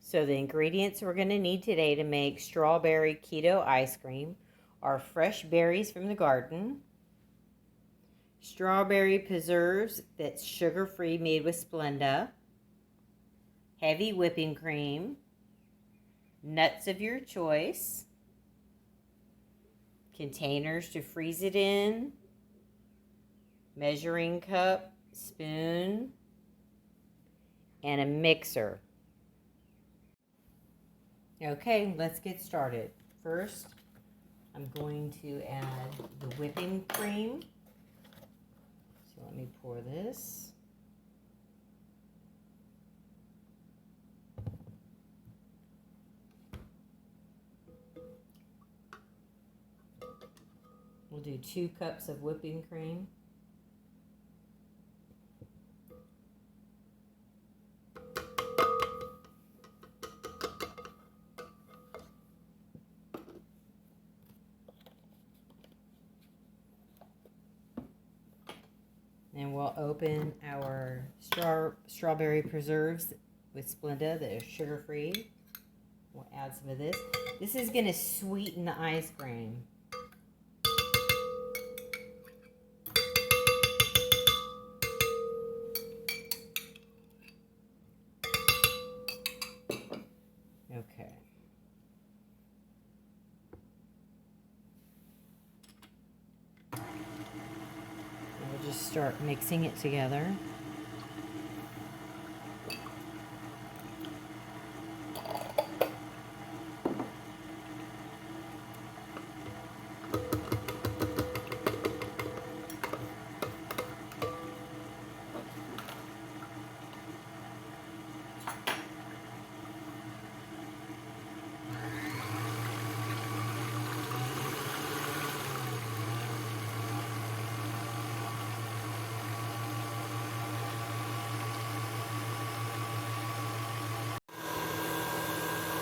So the ingredients we're going to need today to make strawberry keto ice cream are fresh berries from the garden, strawberry preserves that's sugar-free made with Splenda, heavy whipping cream, nuts of your choice, containers to freeze it in, measuring cup, spoon, and a mixer. Okay, let's get started. First, I'm going to add the whipping cream. So let me pour this. We'll do 2 cups of whipping cream. And we'll open our strawberry preserves with Splenda that are sugar-free. We'll add some of this. This is going to sweeten the ice cream. Okay. We'll just start mixing it together.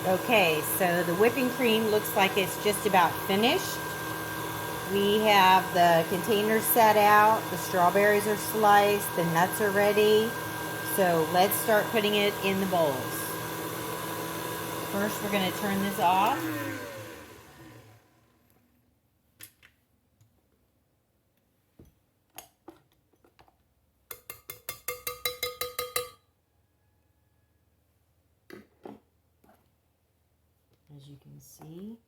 Okay, so the whipping cream looks like it's just about finished. We have the containers set out, the strawberries are sliced, the nuts are ready. So let's start putting it in the bowls. First, we're going to turn this off. As you can see.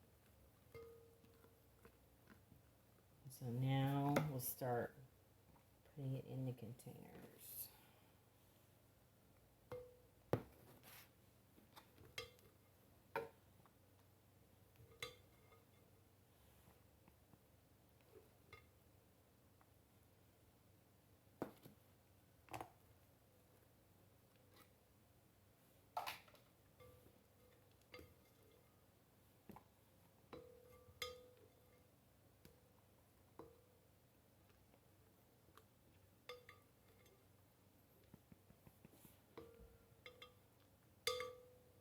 So now we'll start putting it in the containers.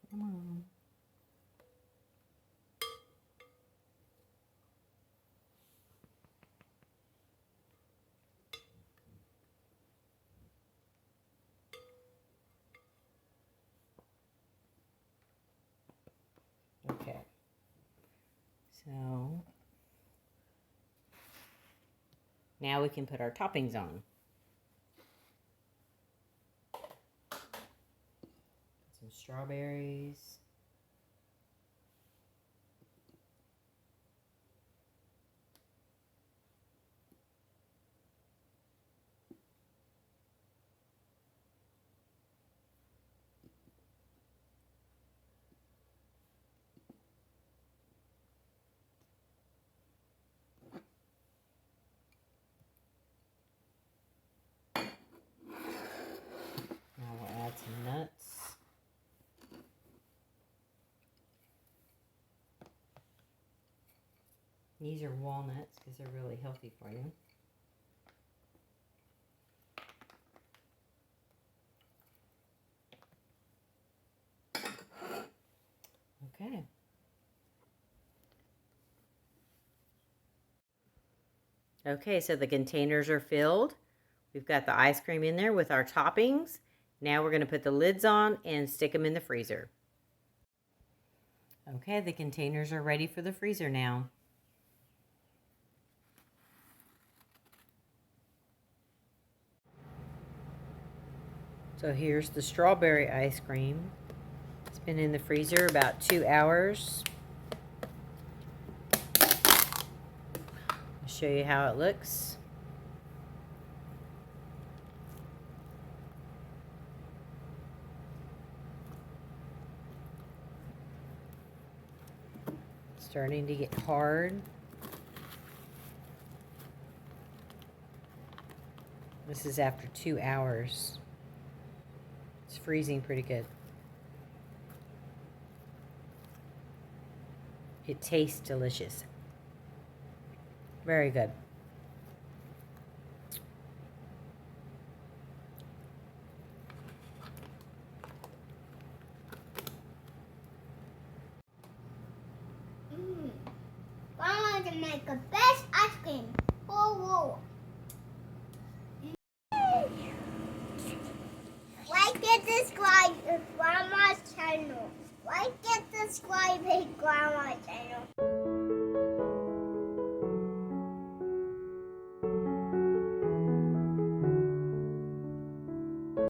Come on. Okay. So now we can put our toppings on. Some strawberries. Now we'll add some nuts. These are walnuts because they're really healthy for you. Okay. Okay, so the containers are filled. We've got the ice cream in there with our toppings. Now we're going to put the lids on and stick them in the freezer. Okay, the containers are ready for the freezer now. So here's the strawberry ice cream. It's been in the freezer about 2 hours. I'll show you how it looks. Starting to get hard. This is after 2 hours. It's freezing pretty good. It tastes delicious. Very good. Grandma can make the best ice cream. Whoa, whoa. Like and subscribe to Grandma's channel. Like and subscribe to Grandma's channel.